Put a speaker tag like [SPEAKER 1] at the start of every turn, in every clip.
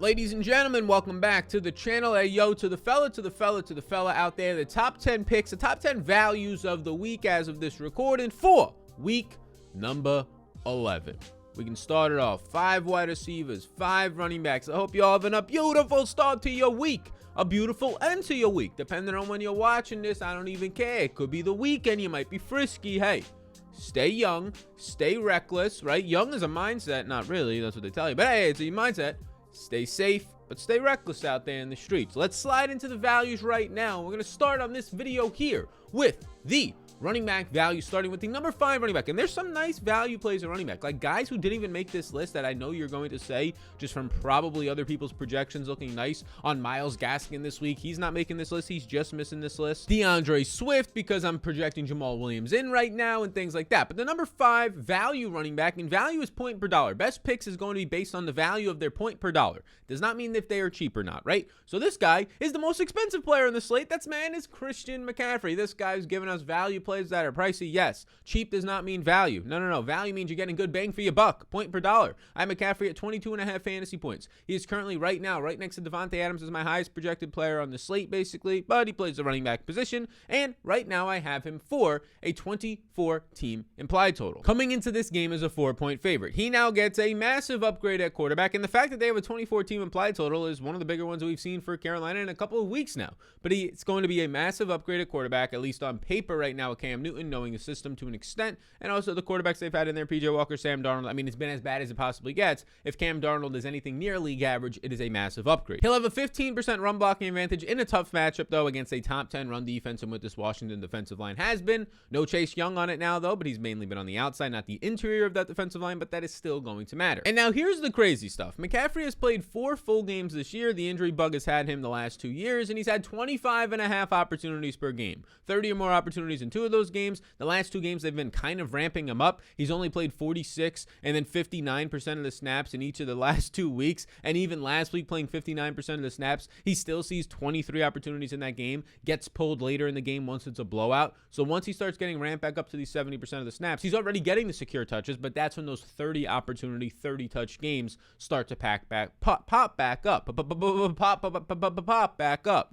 [SPEAKER 1] Ladies and gentlemen, welcome back to the channel. Hey, yo, to the fella out there, the top 10 picks, the top 10 values of the week as of this recording for week number 11. We can start it off. 5 wide receivers, 5 running backs. I hope you all having a beautiful start to your week. A beautiful end to your week. Depending on when you're watching this, I don't even care. It could be the weekend. You might be frisky. Hey, stay young, stay reckless, right? Young is a mindset. Not really. That's what they tell you. But hey, it's a mindset. Stay safe, but stay reckless out there in the streets. Let's slide into the values right now. We're going to start on this video here with the running back value, starting with the number 5 running back. And there's some nice value plays at running back, like guys who didn't even make this list that I know you're going to say just from probably other people's projections looking nice on Myles Gaskin this week. He's not making this list. He's just missing this list. DeAndre Swift, because I'm projecting Jamal Williams in right now and things like that. But the number 5 value running back, and value is point per dollar. Best picks is going to be based on the value of their point per dollar. Does not mean if they are cheap or not, right? So this guy is the most expensive player in the slate. That's Christian McCaffrey. This guy's giving us value plays that are pricey. Yes, cheap does not mean value. No. Value means you're getting good bang for your buck. Point per dollar. I have McCaffrey at 22.5 fantasy points. He is currently right now right next to Devontae Adams as my highest projected player on the slate, basically, but he plays the running back position, and right now I have him for a 24 team implied total. Coming into this game as a 4-point favorite. He now gets a massive upgrade at quarterback, and the fact that they have a 24 team implied total is one of the bigger ones we've seen for Carolina in a couple of weeks now. But it's going to be a massive upgrade at quarterback, at least on paper right now with Cam Newton, knowing the system to an extent, and also the quarterbacks they've had in there, PJ Walker, Sam Darnold. I mean, it's been as bad as it possibly gets. If Cam Darnold is anything near league average, it is a massive upgrade. He'll have a 15% run blocking advantage in a tough matchup, though, against a top 10 run defense, and what this Washington defensive line has been. No Chase Young on it now, though, but he's mainly been on the outside, not the interior of that defensive line, but that is still going to matter. And now here's the crazy stuff. McCaffrey has played 4 full games this year. The injury bug has had him the last 2 years, and he's had 25.5 opportunities per game. 30 or more opportunities in 2 of those games. The last 2 games, they've been kind of ramping him up. He's only played 46 and then 59% of the snaps in each of the last 2 weeks. And even last week, playing 59% of the snaps, he still sees 23 opportunities in that game, gets pulled later in the game once it's a blowout. So once he starts getting ramped back up to these 70% of the snaps, he's already getting the secure touches, but that's when those 30 opportunity, 30 touch games start to pop back up. Pop back up.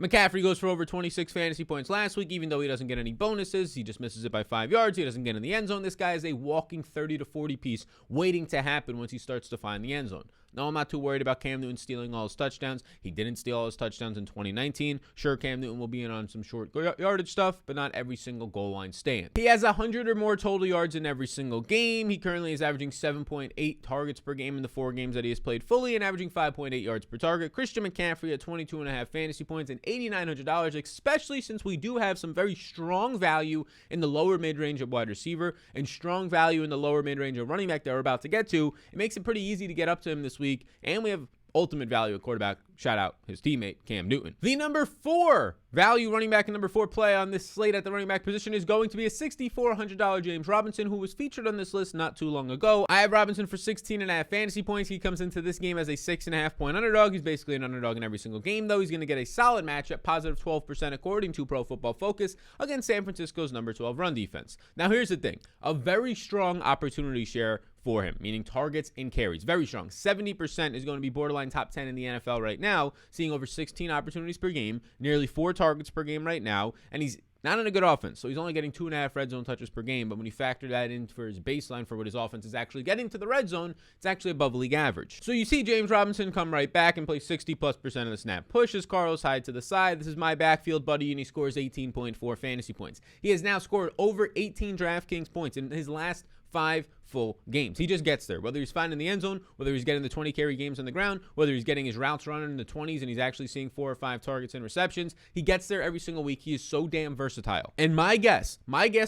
[SPEAKER 1] McCaffrey goes for over 26 fantasy points last week, even though he doesn't get any bonuses. He just misses it by 5 yards. He doesn't get in the end zone. This guy is a walking 30 to 40 piece waiting to happen once he starts to find the end zone. No, I'm not too worried about Cam Newton stealing all his touchdowns. He didn't steal all his touchdowns in 2019. Sure, Cam Newton will be in on some short yardage stuff, but not every single goal line stand. He has 100 or more total yards in every single game. He currently is averaging 7.8 targets per game in the 4 games that he has played fully and averaging 5.8 yards per target. Christian McCaffrey at 22.5 fantasy points and $8,900, especially since we do have some very strong value in the lower mid-range of wide receiver and strong value in the lower mid-range of running back that we're about to get to. It makes it pretty easy to get up to him this week. And we have ultimate value at quarterback. Shout out his teammate, Cam Newton. The number 4 value running back and number 4 play on this slate at the running back position is going to be a $6,400 James Robinson, who was featured on this list not too long ago. I have Robinson for 16.5 fantasy points. He comes into this game as a 6.5 point underdog. He's basically an underdog in every single game, though. He's going to get a solid matchup, positive 12% according to Pro Football Focus, against San Francisco's number 12 run defense. Now, here's the thing. A very strong opportunity share for him, meaning targets and carries. Very strong. 70% is going to be borderline top 10 in the NFL right now, seeing over 16 opportunities per game, nearly 4 targets per game right now, and he's not in a good offense, so he's only getting 2.5 red zone touches per game, but when you factor that in for his baseline for what his offense is actually getting to the red zone, it's actually above league average. So you see James Robinson come right back and play 60+% of the snap. Pushes Carlos Hyde to the side. This is my backfield buddy, and he scores 18.4 fantasy points. He has now scored over 18 Draftkings points in his last 5 full games. He just gets there, whether he's finding the end zone, whether he's getting the 20 carry games on the ground, whether he's getting his routes running in the 20s and he's actually seeing 4 or 5 targets and receptions. He gets there every single week. He is so damn versatile. And my guess,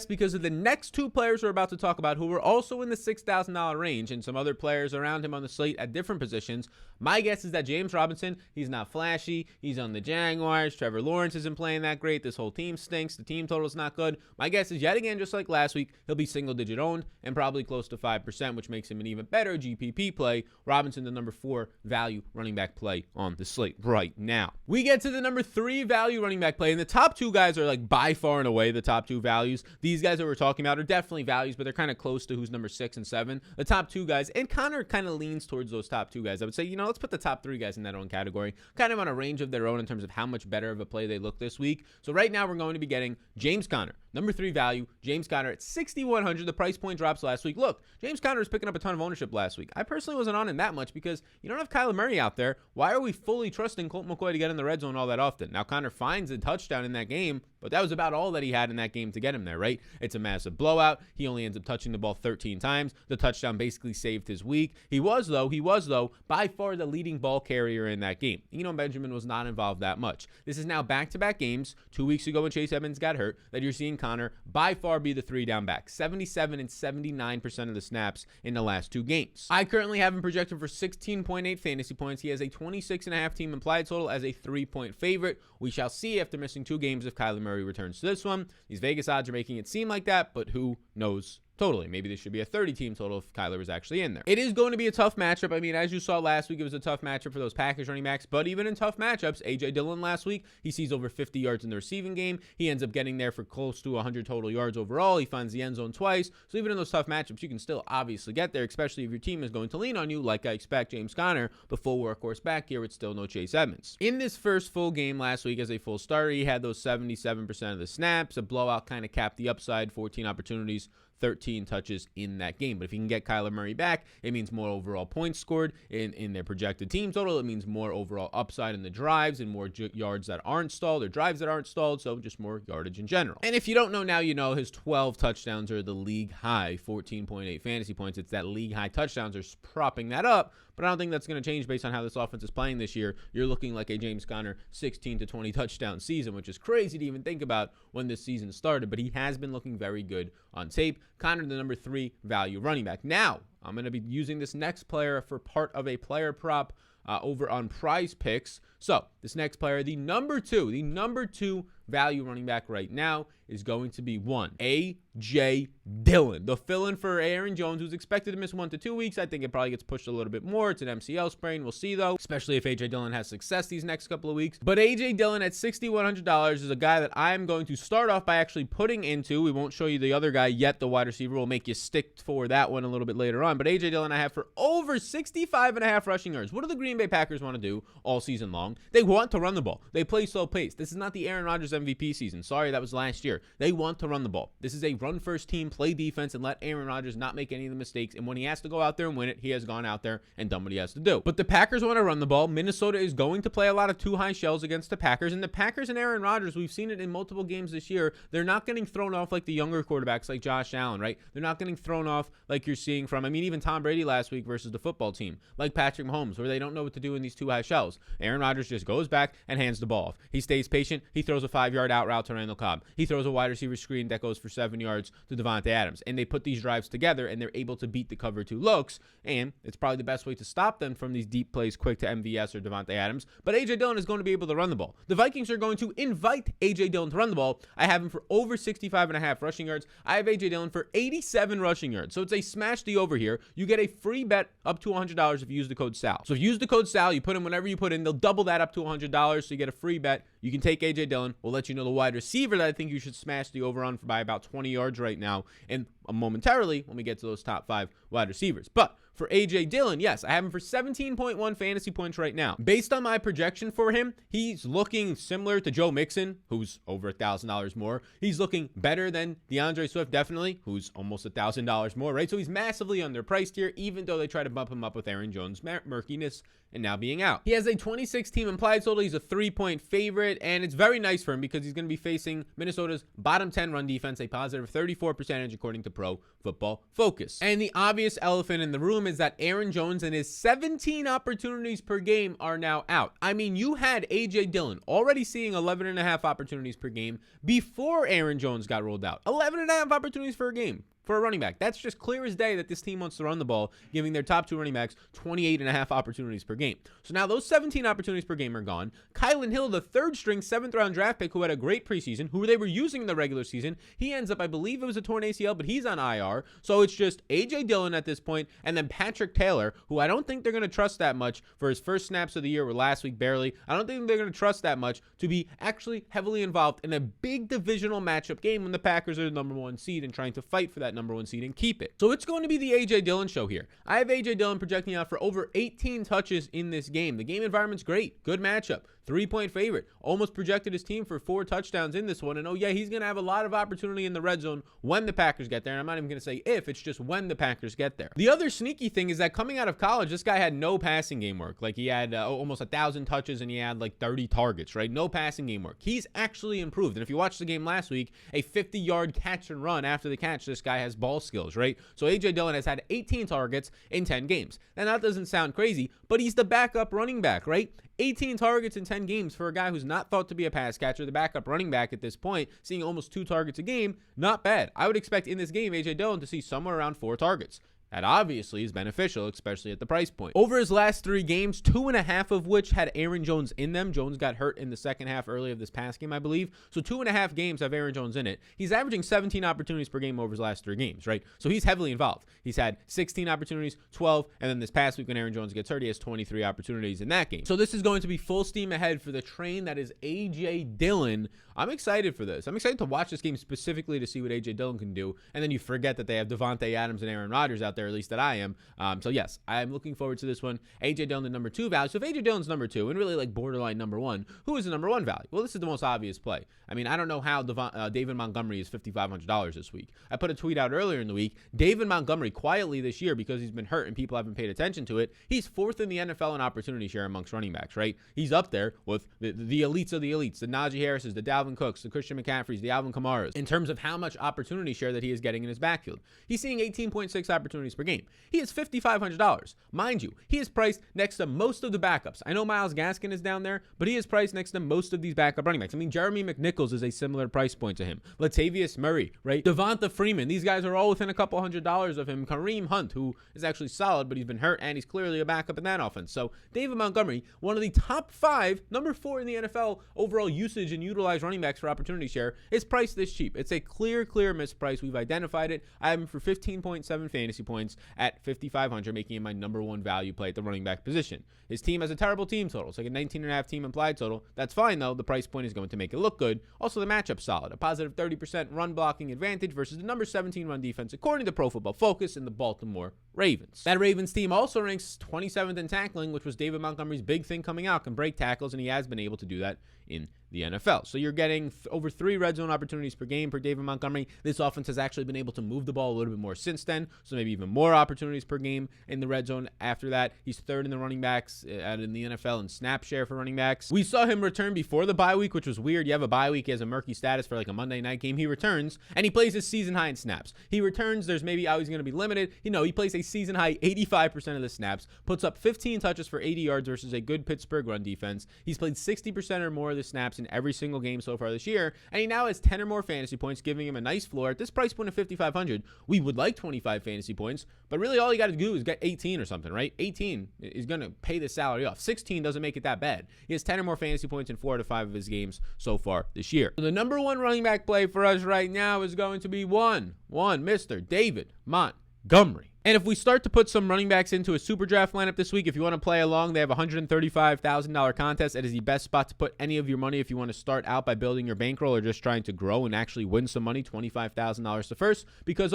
[SPEAKER 1] because of the next 2 players we're about to talk about who are also in the $6,000 range and some other players around him on the slate at different positions, my guess is that James Robinson, he's not flashy. He's on the Jaguars. Trevor Lawrence isn't playing that great. This whole team stinks. The team total is not good. My guess is yet again, just like last week, he'll be single digit owned and probably close to 5%, which makes him an even better GPP play. Robinson, the number 4 value running back play on the slate right now. We get to the number 3 value running back play, and the top 2 guys are like by far and away the top 2 values. These guys that we're talking about are definitely values, but they're kind of close to who's number 6 and 7. The top 2 guys, and Connor kind of leans towards those top 2 guys. I would say, let's put the top 3 guys in that own category, kind of on a range of their own in terms of how much better of a play they look this week. So right now we're going to be getting James Conner, number 3 value. James Conner at 6,100. The price point drops last week. Look, James Conner was picking up a ton of ownership last week. I personally wasn't on him that much because you don't have Kyler Murray out there. Why are we fully trusting Colt McCoy to get in the red zone all that often? Now, Conner finds a touchdown in that game, but that was about all that he had in that game to get him there, right? It's a massive blowout. He only ends up touching the ball 13 times. The touchdown basically saved his week. He was, though, by far the leading ball carrier in that game. Benjamin was not involved that much. This is now back-to-back games, 2 weeks ago when Chase Edmonds got hurt, that you're seeing Conner by far be the 3 down back. 77 and 79% of the snaps in the last 2 games. I currently have him projected for 16.8 fantasy points. He has a 26.5 team implied total as a 3-point favorite. We shall see after missing 2 games if Kyler Murray returns to this one. These Vegas odds are making it seem like that, but who knows? Totally. Maybe this should be a 30-team total if Kyler was actually in there. It is going to be a tough matchup. As you saw last week, it was a tough matchup for those Packers running backs. But even in tough matchups, A.J. Dillon last week, he sees over 50 yards in the receiving game. He ends up getting there for close to 100 total yards overall. He finds the end zone twice. So even in those tough matchups, you can still obviously get there, especially if your team is going to lean on you, like I expect James Conner, the full workhorse back here with still no Chase Edmonds. In this first full game last week as a full starter, he had those 77% of the snaps. A blowout kind of capped the upside, 14 opportunities, 13 touches in that game. But if you can get Kyler Murray back, it means more overall points scored in their projected team total. It means more overall upside in the drives and more yards that aren't stalled or drives that aren't stalled. So just more yardage in general. And if you don't know now, his 12 touchdowns are the league high, 14.8 fantasy points. It's that league high touchdowns are propping that up. But I don't think that's going to change based on how this offense is playing this year. You're looking like a James Conner 16 to 20 touchdown season, which is crazy to even think about when this season started. But he has been looking very good on tape. Conner, the number 3 value running back. Now, I'm going to be using this next player for part of a player prop over on Prize Picks. So this next player, the number 2 value running back right now is going to be A.J. Dillon, the fill-in for Aaron Jones, who's expected to miss 1 to 2 weeks. I think it probably gets pushed a little bit more. It's an MCL sprain. We'll see, though, especially if A.J. Dillon has success these next couple of weeks. But A.J. Dillon at $6,100 is a guy that I'm going to start off by actually putting into. We won't show you the other guy yet, the wide receiver. We'll make you stick for that one a little bit later on. But A.J. Dillon I have for over 65.5 rushing yards. What do the Green Bay Packers want to do all season long? They want to run the ball. They play slow pace. This is not the Aaron Rodgers MVP season. Sorry, that was last year. They want to run the ball. This is a run-first team, play defense, and let Aaron Rodgers not make any of the mistakes. And when he has to go out there and win it, he has gone out there and done what he has to do. But the Packers want to run the ball. Minnesota is going to play a lot of 2 high shells against the Packers. And the Packers and Aaron Rodgers, we've seen it in multiple games this year. They're not getting thrown off like the younger quarterbacks like Josh Allen, right? They're not getting thrown off like you're seeing from, even Tom Brady last week versus the football team, like Patrick Mahomes, where they don't know what to do in these 2 high shells. Aaron Rodgers just goes back and hands the ball off. He stays patient. He throws a 5-yard out route to Randall Cobb. He throws a wide receiver screen that goes for 7 yards to Devontae Adams. And they put these drives together, and they're able to beat the cover 2 looks. And it's probably the best way to stop them from these deep plays quick to MVS or Devontae Adams. But A.J. Dillon is going to be able to run the ball. The Vikings are going to invite A.J. Dillon to run the ball. I have him for over 65.5 rushing yards. I have A.J. Dillon for 87 rushing yards. So it's a smash the over here. You get a free bet up to $100 if you use the code SAL. So if you use the code SAL, you put in whatever you put in, they'll double that up to $100. So you get a free bet. You can take A.J. Dillon. We'll let you know the wide receiver that I think you should smash the over on for by about 20 yards right now, and momentarily when we get to those top 5 wide receivers. But for A.J. Dillon, yes, I have him for 17.1 fantasy points right now. Based on my projection for him, he's looking similar to Joe Mixon, who's over $1,000 more. He's looking better than DeAndre Swift, definitely, who's almost $1,000 more, right? So he's massively underpriced here, even though they try to bump him up with Aaron Jones' murkiness and now being out. He has a 26 team implied total. He's a 3-point favorite, and it's very nice for him because he's going to be facing Minnesota's bottom 10 run defense, a positive 34% according to Pro Football Focus. And the obvious elephant in the room is that Aaron Jones and his 17 opportunities per game are now out. You had A.J. Dillon already seeing 11.5 opportunities per game before Aaron Jones got rolled out. 11.5 opportunities per game for a running back. That's just clear as day that this team wants to run the ball, giving their top 2 running backs 28.5 opportunities per game. So now those 17 opportunities per game are gone. Kylan Hill, the 3rd string 7th round draft pick who had a great preseason, who they were using in the regular season, he ends up, I believe it was a torn ACL, but he's on IR. So it's just A.J. Dillon at this point, and then Patrick Taylor, who I don't think they're going to trust that much for his first snaps of the year, or last week barely. I don't think they're going to trust that much to be actually heavily involved in a big divisional matchup game when the Packers are the number 1 seed and trying to fight for that number 1 seed and keep it. So it's going to be the A.J. Dillon show here. I have A.J. Dillon projecting out for over 18 touches in this game. The game environment's great. Good matchup. 3-point favorite. Almost projected his team for 4 touchdowns in this one. And oh yeah, he's going to have a lot of opportunity in the red zone when the Packers get there. And I'm not even going to say if, it's just when the Packers get there. The other sneaky thing is that coming out of college, this guy had no passing game work. Like he had almost 1,000 touches and he had like 30 targets, right? No passing game work. He's actually improved. And if you watched the game last week, a 50-yard catch and run after the catch, this guy has ball skills, right? So A.J. Dillon has had 18 targets in 10 games. Now that doesn't sound crazy, but he's the backup running back, right? 18 targets in 10 games for a guy who's not thought to be a pass catcher, the backup running back at this point, seeing almost 2 targets a game, not bad. I would expect in this game, A.J. Dillon to see somewhere around 4 targets. That obviously is beneficial, especially at the price point. Over his last 3 games, 2.5 of which had Aaron Jones in them. Jones got hurt in the second half early of this past game, I believe. So 2.5 games have Aaron Jones in it. He's averaging 17 opportunities per game over his last 3 games, right? So he's heavily involved. He's had 16 opportunities, 12, and then this past week when Aaron Jones gets hurt, he has 23 opportunities in that game. So this is going to be full steam ahead for the train that is A.J. Dillon. I'm excited for this. I'm excited to watch this game specifically to see what A.J. Dillon can do. And then you forget that they have Devontae Adams and Aaron Rodgers out there, at least that I am. So yes, I'm looking forward to this one. A.J. Dillon, the number 2 value. So if A.J. Dillon's number 2 and really like borderline number 1, who is the number 1 value? Well, this is the most obvious play. I mean, I don't know how David Montgomery is $5,500 this week. I put a tweet out earlier in the week. David Montgomery quietly this year, because he's been hurt and people haven't paid attention to it, he's 4th in the NFL in opportunity share amongst running backs, right? He's up there with the elites of the elites, the Najee Harrises, the Dalvin Cooks, the Christian McCaffreys, the Alvin Kamaras, in terms of how much opportunity share that he is getting in his backfield. He's seeing 18.6 opportunities per game. He is $5,500. Mind you, he is priced next to most of the backups. I know Myles Gaskin is down there, but he is priced next to most of these backup running backs. I mean, Jeremy McNichols is a similar price point to him. Latavius Murray, right? Devonta Freeman. These guys are all within a couple $100s of him. Kareem Hunt, who is actually solid, but he's been hurt, and he's clearly a backup in that offense. So David Montgomery, one of the top 5, number 4 in the NFL overall usage and utilized running backs for opportunity share, is priced this cheap. It's a clear misprice. We've identified it. I have him for 15.7 fantasy points at $5,500, making him my number 1 value play at the running back position. His team has a terrible team total. It's like a 19.5 team implied total. That's fine, though. The price point is going to make it look good. Also, the matchup's solid. A positive 30% run blocking advantage versus the number 17 run defense, according to Pro Football Focus, in the Baltimore Ravens. That Ravens team also ranks 27th in tackling, which was David Montgomery's big thing coming out. Can break tackles, and he has been able to do that in the NFL. So you're getting over 3 red zone opportunities per game per David Montgomery. This offense has actually been able to move the ball a little bit more since then, so maybe even more opportunities per game in the red zone after that. He's 3rd in the running backs in the NFL in snap share for running backs. We saw him return before the bye week, which was weird. You have a bye week, he has a murky status for like a Monday night game. He returns, and he plays his season high in snaps. He returns, there's maybe how he's going to be limited. He plays a season high 85% of the snaps, puts up 15 touches for 80 yards versus a good Pittsburgh run defense. He's played 60% or more of the snaps in every single game so far this year, and he now has 10 or more fantasy points, giving him a nice floor. At this price point of $5,500, we would like 25 fantasy points, but really all you got to do is get 18 or something, right? 18 is going to pay the salary off. 16 doesn't make it that bad. He has 10 or more fantasy points in 4 out of 5 of his games so far this year. So the number 1 running back play for us right now is going to be Mr. David Montgomery. And if we start to put some running backs into a SuperDraft lineup this week, if you want to play along, they have a $135,000 contest. It is the best spot to put any of your money if you want to start out by building your bankroll or just trying to grow and actually win some money, $25,000 to first. Because,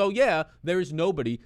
[SPEAKER 1] there's nobody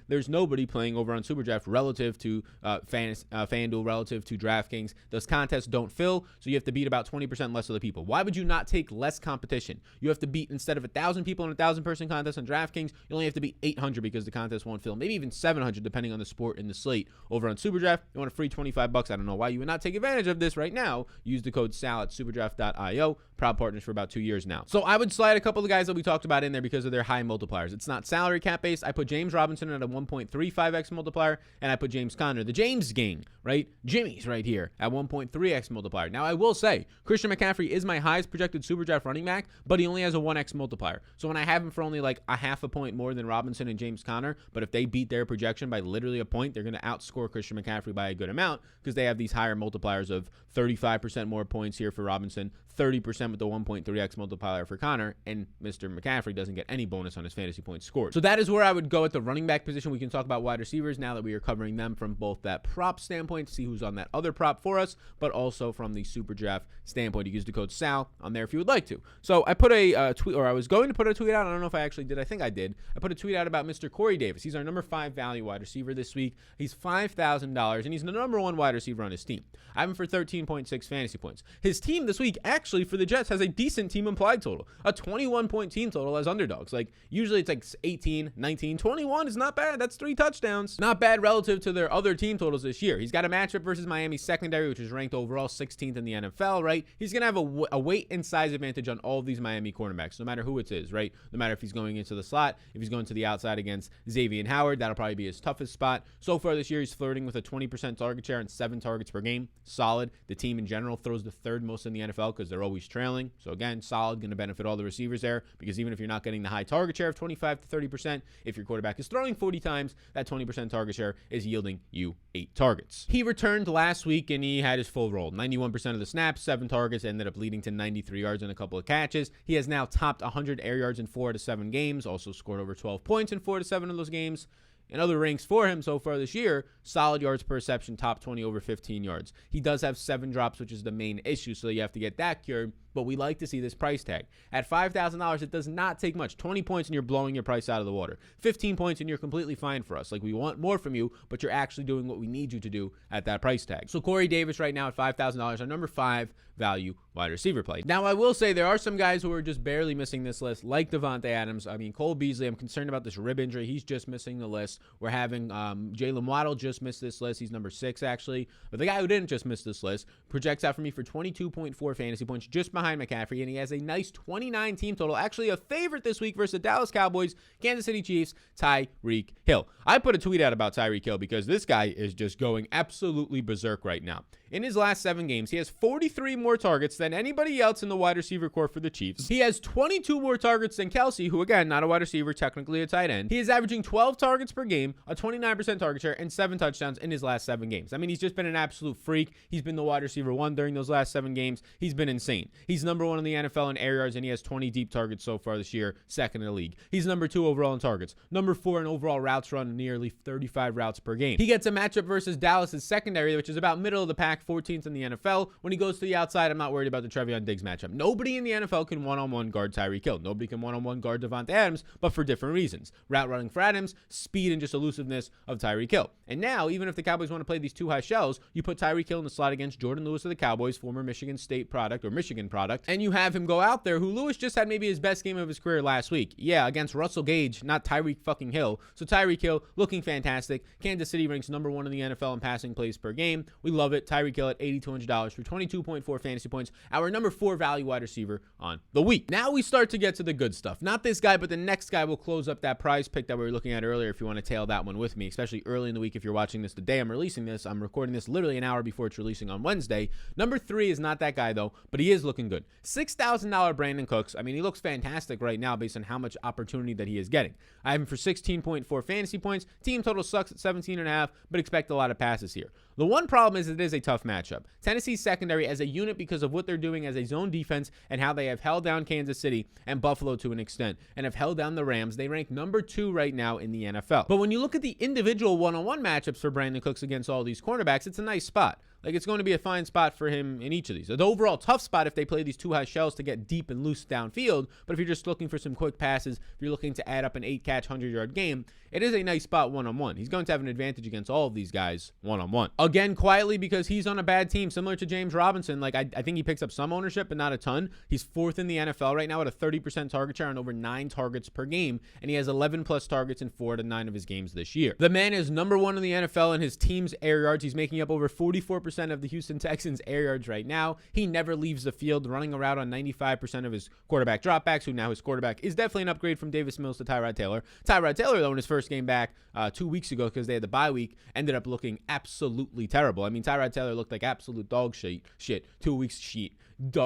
[SPEAKER 1] playing over on SuperDraft relative to FanDuel, relative to Draftkings. Those contests don't fill, so you have to beat about 20% less of the people. Why would you not take less competition? You have to beat, instead of 1,000 people in a 1,000-person contest on Draftkings, you only have to beat 800 because the contest won't fill. Maybe even 700 $700 depending on the sport and the slate over on SuperDraft. You want a free $25. I don't know why you would not take advantage of this right now. Use the code SAL at superdraft.io. Proud partners for about 2 years now. So I would slide a couple of guys that we talked about in there because of their high multipliers. It's not salary cap based. I put James Robinson at a 1.35x multiplier, and I put James Conner, the James gang, right? Jimmy's right here at 1.3x multiplier. Now I will say Christian McCaffrey is my highest projected SuperDraft running back, but he only has a 1x multiplier. So when I have him for only like a half a point more than Robinson and James Conner, but if they beat their projection by literally a point, they're going to outscore Christian McCaffrey by a good amount because they have these higher multipliers of 35% more points here for Robinson, 30% with the 1.3x multiplier for Conner, and Mr. McCaffrey doesn't get any bonus on his fantasy points scored. So that is where I would go at the running back position. We can talk about wide receivers now that we are covering them from both that prop standpoint to see who's on that other prop for us, but also from the SuperDraft standpoint. You use the code SAL on there if you would like to. So I put a tweet, or I was going to put a tweet out. I don't know if I actually did. I think I did. I put a tweet out about Mr. Corey Davis. He's our number 5 value wide receiver this week. He's $5,000, and he's the number 1 wide receiver on his team. I have him for 13.6 fantasy points. His team this week, actually, for the Jets, has a decent team implied total, a 21-point team total as underdogs. Like, usually it's like 18, 19, 21 is not bad. That's 3 touchdowns. Not bad relative to their other team totals this year. He's got a matchup versus Miami's secondary, which is ranked overall 16th in the NFL, right? He's going to have a weight and size advantage on all of these Miami cornerbacks, no matter who it is, right? No matter if he's going into the slot, if he's going to the outside against Xavier and Howard, that'll probably be his toughest spot. So far this year, he's flirting with a 20% target share and 7 targets per game. Solid. The team in general throws the 3rd most in the NFL because they're always trailing. So again, solid, going to benefit all the receivers there because even if you're not getting the high target share of 25 to 30%, if your quarterback is throwing 40 times, that 20% target share is yielding you 8 targets. He returned last week and he had his full role. 91% of the snaps, 7 targets, ended up leading to 93 yards and a couple of catches. He has now topped 100 air yards in 4 out of 7 games, also scored over 12 points in 4 out of 7 of those games. In other ranks for him so far this year, solid yards per reception, top 20 over 15 yards. He does have 7 drops, which is the main issue, so you have to get that cured. But we like to see this price tag. At $5,000, it does not take much. 20 points and you're blowing your price out of the water. 15 points and you're completely fine for us. Like, we want more from you, but you're actually doing what we need you to do at that price tag. So Corey Davis right now at $5,000, our number 5 value wide receiver play. Now, I will say there are some guys who are just barely missing this list, like Devontae Adams. I mean, Cole Beasley, I'm concerned about this rib injury. He's just missing the list. We're having Jalen Waddle just missed this list. He's number 6, actually. But the guy who didn't just miss this list projects out for me for 22.4 fantasy points, just behind McCaffrey, and he has a nice 29 team total. Actually, a favorite this week versus the Dallas Cowboys, Kansas City Chiefs, Tyreek Hill. I put a tweet out about Tyreek Hill because this guy is just going absolutely berserk right now. In his last 7 games, he has 43 more targets than anybody else in the wide receiver corps for the Chiefs. He has 22 more targets than Kelsey, who, again, not a wide receiver, technically a tight end. He is averaging 12 targets per game, a 29% target share, and 7 touchdowns in his last 7 games. I mean, he's just been an absolute freak. He's been the wide receiver 1 during those last 7 games. He's been insane. He's number 1 in the NFL in air yards, and he has 20 deep targets so far this year, 2nd in the league. He's number 2 overall in targets, number 4 in overall routes run, nearly 35 routes per game. He gets a matchup versus Dallas's secondary, which is about middle of the pack, 14th in the NFL. When he goes to the outside, I'm not worried about the Trevion Diggs matchup. Nobody in the NFL can one-on-one guard Tyreek Hill. Nobody can one-on-one guard Devontae Adams, but for different reasons. Route running for Adams, speed and just elusiveness of Tyreek Hill. And now, even if the Cowboys want to play these 2 high shells, you put Tyreek Hill in the slot against Jordan Lewis of the Cowboys, former Michigan State product, or Michigan product, and you have him go out there, who Lewis just had maybe his best game of his career last week. Yeah, against Russell Gage, not Tyreek fucking Hill. So Tyreek Hill looking fantastic. Kansas City ranks number 1 in the NFL in passing plays per game. We love it. Tyreek Hill at $8,200 for 22.4 fantasy points. Our number 4 value wide receiver on the week. Now we start to get to the good stuff. Not this guy, but the next guy will close up that prize pick that we were looking at earlier if you want to tail that one with me, especially early in the week. If you're watching this the day I'm releasing this, I'm recording this literally an hour before it's releasing on Wednesday. Number 3 is not that guy, though, but he is looking good. $6,000 Brandin Cooks. I mean, he looks fantastic right now based on how much opportunity that he is getting. I have him for 16.4 fantasy points. Team total sucks at 17.5, but expect a lot of passes here. The one problem is it is a tough matchup. Tennessee's secondary as a unit, because of what they're doing as a zone defense and how they have held down Kansas City and Buffalo to an extent and have held down the Rams, they rank number 2 right now in the NFL. But when you look at the individual one-on-one matchups for Brandin Cooks against all these cornerbacks, it's a nice spot. like it's going to be a fine spot for him in each of these. The overall tough spot if they play these two high shells to get deep and loose downfield, but if you're just looking for some quick passes, if you're looking to add up an 8-catch, 100-yard game, it is a nice spot one-on-one. He's going to have an advantage against all of these guys one-on-one. Again, quietly, because he's on a bad team, similar to James Robinson. Like, I think he picks up some ownership, but not a ton. He's 4th in the NFL right now at a 30% target share on over 9 targets per game, and he has 11-plus targets in 4 to 9 of his games this year. The man is number 1 in the NFL in his team's air yards. He's making up over 44% of the Houston Texans' air yards right now. He never leaves the field, running around on 95% of his quarterback dropbacks, who now his quarterback is definitely an upgrade from Davis Mills to Tyrod Taylor. Tyrod Taylor, though, in his first game back 2 weeks ago, because they had the bye week, ended up looking absolutely terrible. I mean, Tyrod Taylor looked like absolute dog shit 2 weeks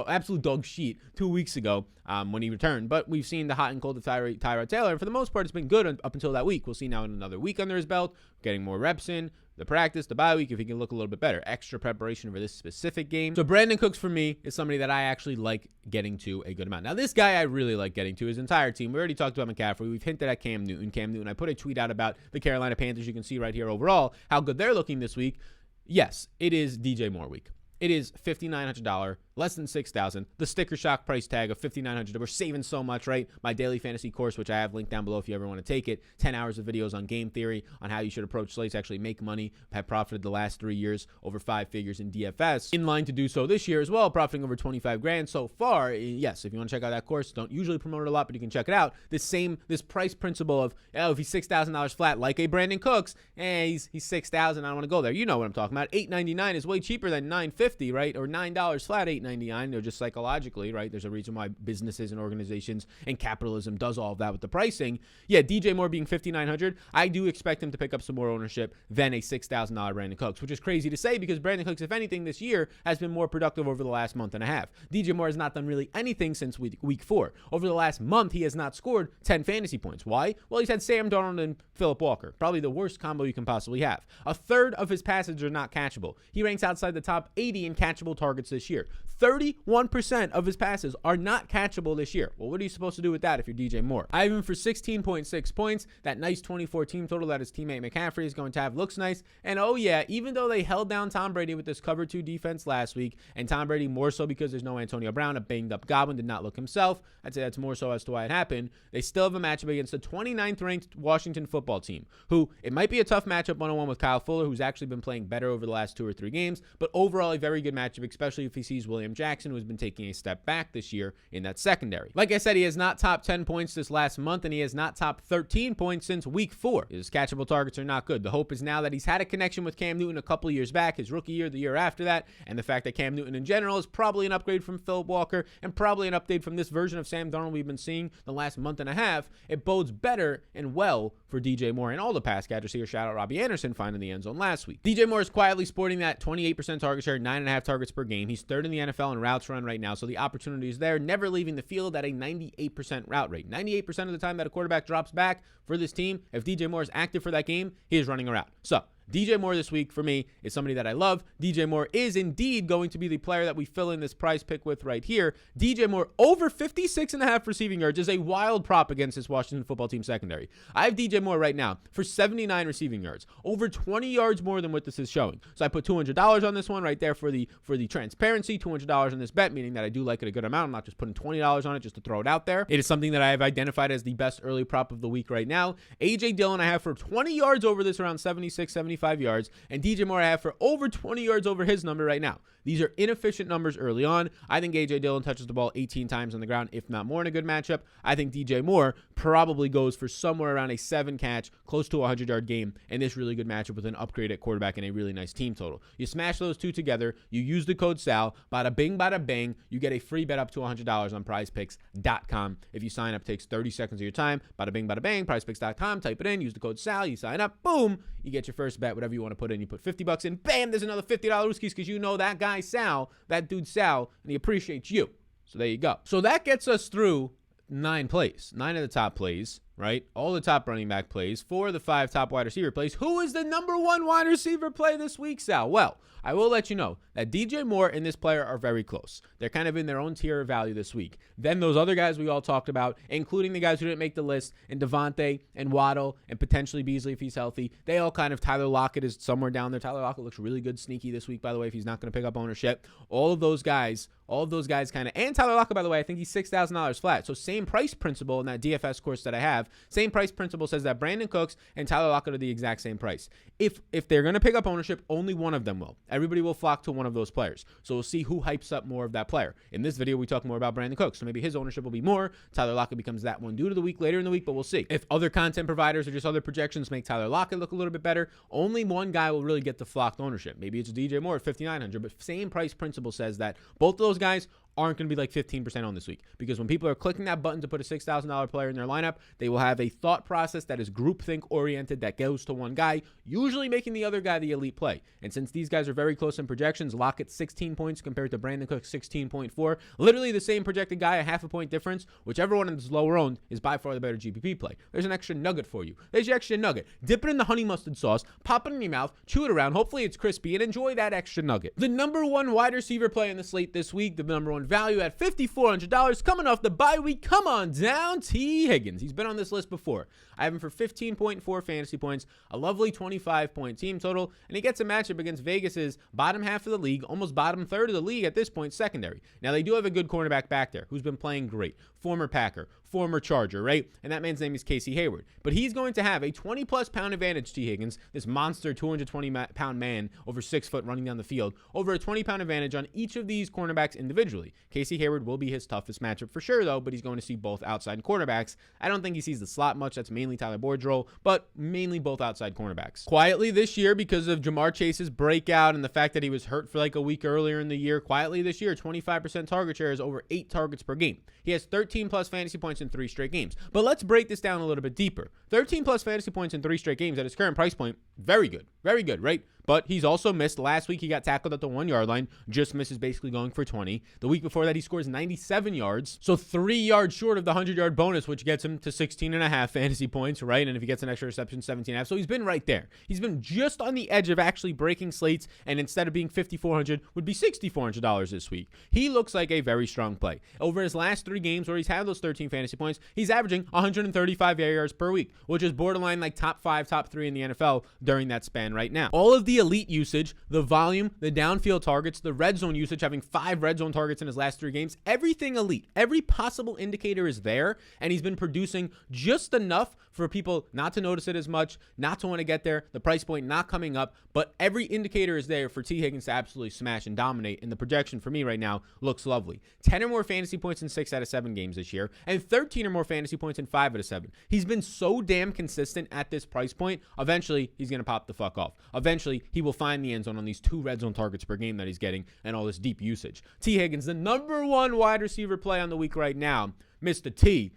[SPEAKER 1] absolute dog shit 2 weeks ago when he returned. But we've seen the hot and cold of Tyrod Taylor, and for the most part, it's been good up until that week. We'll see now in another week under his belt, getting more reps in, the practice, the bye week, if he can look a little bit better. Extra preparation for this specific game. So Brandin Cooks, for me, is somebody that I actually like getting to a good amount. Now, this guy I really like getting to. His entire team. We already talked about McCaffrey. We've hinted at Cam Newton. I put a tweet out about the Carolina Panthers. You can see right here overall how good they're looking this week. Yes, it is DJ Moore week. It is $5,900, less than $6,000. The sticker shock price tag of $5,900. We're saving so much, right? My daily fantasy course, which I have linked down below if you ever want to take it. 10 hours of videos on game theory, on how you should approach slates, actually make money. Have profited the last 3 years over 5 figures in DFS. In line to do so this year as well, profiting over 25 grand so far. Yes, if you want to check out that course, don't usually promote it a lot, but you can check it out. This price principle of, if he's $6,000 flat, like a Brandin Cooks, he's $6,000. I don't want to go there. You know what I'm talking about. $8.99 is way cheaper than $9.50, right? Or $9 flat, $8.99. They're just psychologically, right? There's a reason why businesses and organizations and capitalism does all of that with the pricing. Yeah, DJ Moore being $5,900, I do expect him to pick up some more ownership than a $6,000 Brandin Cooks, which is crazy to say because Brandin Cooks, if anything, this year has been more productive over the last month and a half. DJ Moore has not done really anything since week 4. Over the last month, he has not scored 10 fantasy points. Why? Well, he's had Sam Darnold and Phillip Walker, probably the worst combo you can possibly have. A third of his passes are not catchable. He ranks outside the top 80 in catchable targets this year. 31% of his passes are not catchable this year. Well, what are you supposed to do with that if you're DJ Moore? I have him for 16.6 points. That nice 24 team total that his teammate McCaffrey is going to have looks nice. And oh yeah, even though they held down Tom Brady with this cover 2 defense last week, and Tom Brady more so because there's no Antonio Brown, a banged up Godwin, did not look himself. I'd say that's more so as to why it happened. They still have a matchup against the 29th ranked Washington football team, who it might be a tough matchup one-on-one with Kyle Fuller, who's actually been playing better over the last 2 or 3 games, but overall a very good matchup, especially if he sees William Jackson, who's been taking a step back this year in that secondary. Like I said, he has not topped 10 points this last month, and he has not topped 13 points since week 4. His catchable targets are not good. The hope is now that he's had a connection with Cam Newton a couple years back, his rookie year, the year after that, and the fact that Cam Newton in general is probably an upgrade from Phillip Walker and probably an update from this version of Sam Darnold we've been seeing the last month and a half. It bodes better and well for DJ Moore and all the pass catchers here. Shout out Robbie Anderson finding the end zone last week. DJ Moore is quietly sporting that 28% target share, 9.5 targets per game. He's 3rd in the NFL in routes run right now, so the opportunity is there. Never leaving the field at a 98% route rate. 98% of the time that a quarterback drops back for this team, if DJ Moore is active for that game, he is running a route. So DJ Moore this week for me is somebody that I love. DJ Moore is indeed going to be the player that we fill in this prize pick with right here. DJ Moore over 56.5 receiving yards is a wild prop against this Washington football team secondary. I have DJ Moore right now for 79 receiving yards, over 20 yards more than what this is showing. So I put $200 on this one right there for the transparency, $200 on this bet, meaning that I do like it a good amount. I'm not just putting $20 on it just to throw it out there. It is something that I have identified as the best early prop of the week right now. AJ Dillon I have for 20 yards over this, around 76, 75 yards, and DJ Moore I have for over 20 yards over his number right now. These are inefficient numbers early on. I think AJ Dillon touches the ball 18 times on the ground, if not more, in a good matchup. I think DJ Moore probably goes for somewhere around a 7-catch, close to a 100-yard game in this really good matchup with an upgrade at quarterback and a really nice team total. You smash those two together, you use the code SAL, bada bing, bada bang, you get a free bet up to $100 on prizepicks.com. If you sign up, it takes 30 seconds of your time. Bada bing, bada bang, prizepicks.com, type it in, use the code SAL, you sign up, boom, you get your first bet, whatever you want to put in. You put $50 in, bam, there's another $50 whiskies because you know that guy Sal, that dude Sal, and he appreciates you. So there you go. So that gets us through 9 plays, 9 of the top plays. right? All the top running back plays, 4 of the 5 top wide receiver plays. Who is the number 1 wide receiver play this week, Sal? Well, I will let you know that DJ Moore and this player are very close. They're kind of in their own tier of value this week. Then those other guys we all talked about, including the guys who didn't make the list, and Devontae and Waddle and potentially Beasley if he's healthy, they all kind of, Tyler Lockett is somewhere down there. Tyler Lockett looks really good sneaky this week, by the way, if he's not going to pick up ownership. All of those guys kind of, and Tyler Lockett, by the way, I think he's $6,000 flat. So same price principle in that DFS course that I have. Same price principle says that Brandin Cooks and Tyler Lockett are the exact same price. If they're going to pick up ownership, only one of them will. Everybody will flock to one of those players. So we'll see who hypes up more of that player. In this video, we talk more about Brandin Cooks. So maybe his ownership will be more. Tyler Lockett becomes that one due to the week later in the week, but we'll see. If other content providers or just other projections make Tyler Lockett look a little bit better, only one guy will really get the flocked ownership. Maybe it's DJ Moore at $5,900, but same price principle says that both of those guys aren't going to be like 15% on this week, because when people are clicking that button to put a $6,000 player in their lineup, they will have a thought process that is groupthink oriented that goes to one guy, usually making the other guy the elite play. And since these guys are very close in projections, Lockett 16 points compared to Brandin Cooks 16.4, literally the same projected guy, a half a point difference. Whichever one is lower owned is by far the better GPP play. There's an extra nugget for you. There's your extra nugget. Dip it in the honey mustard sauce, pop it in your mouth, chew it around. Hopefully it's crispy, and enjoy that extra nugget. The number 1 wide receiver play in the slate this week, the number 1 value at $5,400 coming off the bye week. Come on down, T. Higgins. He's been on this list before. I have him for 15.4 fantasy points, a lovely 25-point team total, and he gets a matchup against Vegas's bottom half of the league, almost bottom third of the league at this point, secondary. Now, they do have a good cornerback back there who's been playing great. Former Packer, former Charger, right? And that man's name is Casey Hayward. But he's going to have a 20-plus pound advantage, T. Higgins, this monster 220-pound man over 6 foot running down the field, over a 20-pound advantage on each of these cornerbacks individually. Casey Hayward will be his toughest matchup for sure, though, but he's going to see both outside cornerbacks. I don't think he sees the slot much. That's mainly Tyler Boyd's role, but mainly both outside cornerbacks. Quietly this year, because of Jamar Chase's breakout and the fact that he was hurt for like a week earlier in the year, quietly this year, 25% target share is over 8 targets per game. He has 13-plus fantasy points in 3 straight games. But let's break this down a little bit deeper. 13-plus fantasy points in 3 straight games at his current price point, very good, right? But he's also missed. Last week, he got tackled at the 1-yard line. Just misses, basically going for 20. The week before that, he scores 97 yards. So 3 yards short of the 100-yard bonus, which gets him to 16.5 fantasy points, right? And if he gets an extra reception, 17.5. So he's been right there. He's been just on the edge of actually breaking slates, and instead of being $5,400, would be $6,400 this week. He looks like a very strong play. Over his last 3 games where he's had those 13 fantasy points, he's averaging 135 air yards per week, which is borderline like top 5, top 3 in the NFL during that span right now. All of the elite usage, the volume, the downfield targets, the red zone usage, having 5 red zone targets in his last 3 games, everything elite. Every possible indicator is there, and he's been producing just enough for people not to notice it as much, not to want to get there, the price point not coming up, but every indicator is there for T. Higgins to absolutely smash and dominate, and the projection for me right now looks lovely. 10 or more fantasy points in 6 out of 7 games this year, and 13 or more fantasy points in 5 out of 7. He's been so damn consistent at this price point. Eventually, he's going to pop the fuck off. Eventually, he will find the end zone on these 2 red zone targets per game that he's getting and all this deep usage. T. Higgins, the number 1 wide receiver play on the week right now. Mr. T.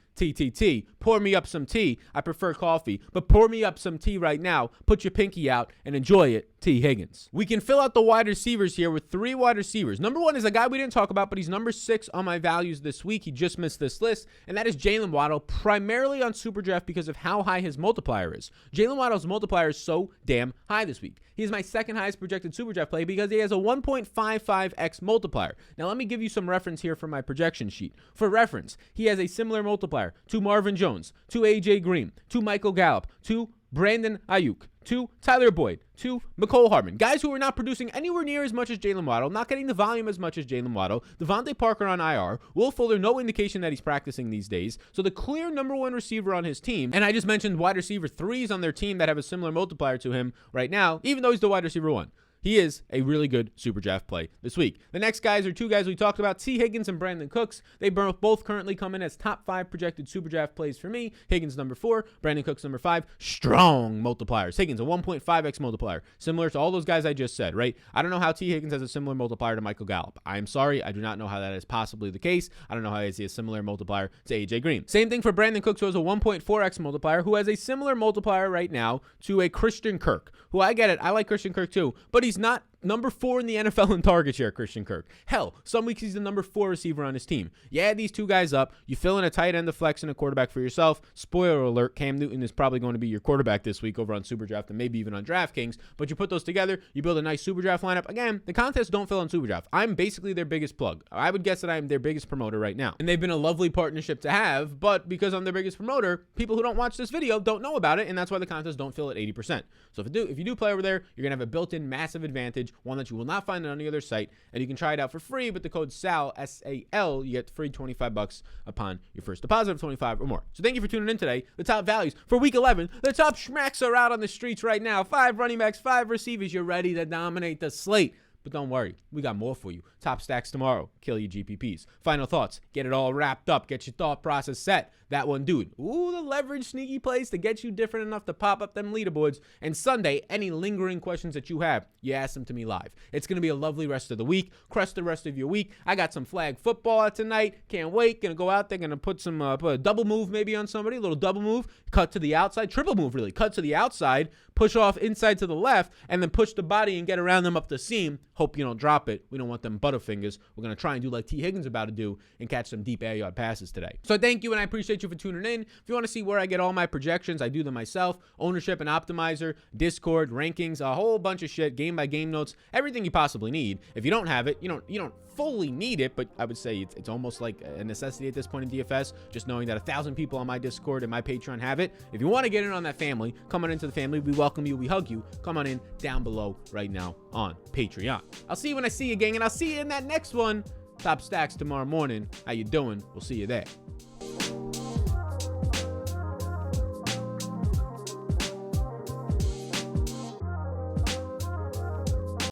[SPEAKER 1] Pour me up some tea. I prefer coffee, but pour me up some tea right now. Put your pinky out and enjoy it. T. Higgins. We can fill out the wide receivers here with 3 wide receivers. Number 1 is a guy we didn't talk about, but he's number 6 on my values this week. He just missed this list, and that is Jalen Waddle, primarily on SuperDraft because of how high his multiplier is. Jalen Waddle's multiplier is so damn high this week. He is my second highest projected SuperDraft play because he has a 1.55x multiplier. Now, let me give you some reference here from my projection sheet. For reference, he has a similar multiplier to Marvin Jones, to AJ Green, to Michael Gallup, to Brandin Ayuk, to Tyler Boyd, to Mecole Hardman. Guys who are not producing anywhere near as much as Jalen Waddle, not getting the volume as much as Jalen Waddle. Devontae Parker on IR. Will Fuller, no indication that he's practicing these days. So the clear number 1 receiver on his team. And I just mentioned wide receiver 3s on their team that have a similar multiplier to him right now, even though he's the wide receiver 1. He is a really good super draft play this week. The next guys are 2 guys we talked about, T. Higgins and Brandin Cooks. They both currently come in as top 5 projected super draft plays for me. Higgins number 4, Brandin Cooks number 5. Strong multipliers. Higgins a 1.5x multiplier, similar to all those guys I just said, right? I don't know how T. Higgins has a similar multiplier to Michael Gallup. I'm sorry, I do not know how that is possibly the case. I don't know how he has a similar multiplier to AJ Green. Same thing for Brandin Cooks, who has a 1.4x multiplier, who has a similar multiplier right now to a Christian Kirk, who I get it. I like Christian Kirk too, but he's not number 4 in the NFL in target share, Christian Kirk. Hell, some weeks he's the number 4 receiver on his team. You add these two guys up, you fill in a tight end, a flex, and a quarterback for yourself. Spoiler alert, Cam Newton is probably going to be your quarterback this week over on SuperDraft and maybe even on Draftkings. But you put those together, you build a nice SuperDraft lineup. Again, the contests don't fill on SuperDraft. I'm basically their biggest plug. I would guess that I am their biggest promoter right now. And they've been a lovely partnership to have, but because I'm their biggest promoter, people who don't watch this video don't know about it, and that's why the contests don't fill at 80%. So if you do play over there, you're going to have a built-in massive advantage, one that you will not find on any other site, and you can try it out for free with the code SAL, S-A-L. You get free $25 upon your first deposit of $25 or more. So thank you for tuning in today. The top values for week 11, the top schmacks are out on the streets right now. 5 running backs, 5 receivers. You're ready to dominate the slate. But don't worry, we got more for you. Top stacks tomorrow. Kill your GPPs. Final thoughts. Get it all wrapped up. Get your thought process set. That one, dude. Ooh, the leverage sneaky plays to get you different enough to pop up them leaderboards. And Sunday, any lingering questions that you have, you ask them to me live. It's going to be a lovely rest of the week. Crush the rest of your week. I got some flag football out tonight. Can't wait. Going to go out there. Going to put some put a double move maybe on somebody. A little double move. Cut to the outside. Triple move, really. Cut to the outside. Push off inside to the left. And then push the body and get around them up the seam. Hope you don't drop it. We don't want them butterfingers. We're going to try and do like T. Higgins about to do and catch some deep air yard passes today. So thank you, and I appreciate you for tuning in. If you want to see where I get all my projections, I do them myself. Ownership and optimizer, Discord, rankings, a whole bunch of shit, game by game notes, everything you possibly need. If you don't have it, you don't fully need it, but I would say it's almost like a necessity at this point in DFS, just knowing that 1,000 people on my Discord and my Patreon have it. If you want to get in on that family, come on into the family. We welcome you. We hug you. Come on in down below right now on Patreon. I'll see you when I see you, gang, and I'll see you in that next one. Top stacks tomorrow morning. How you doing? We'll see you there.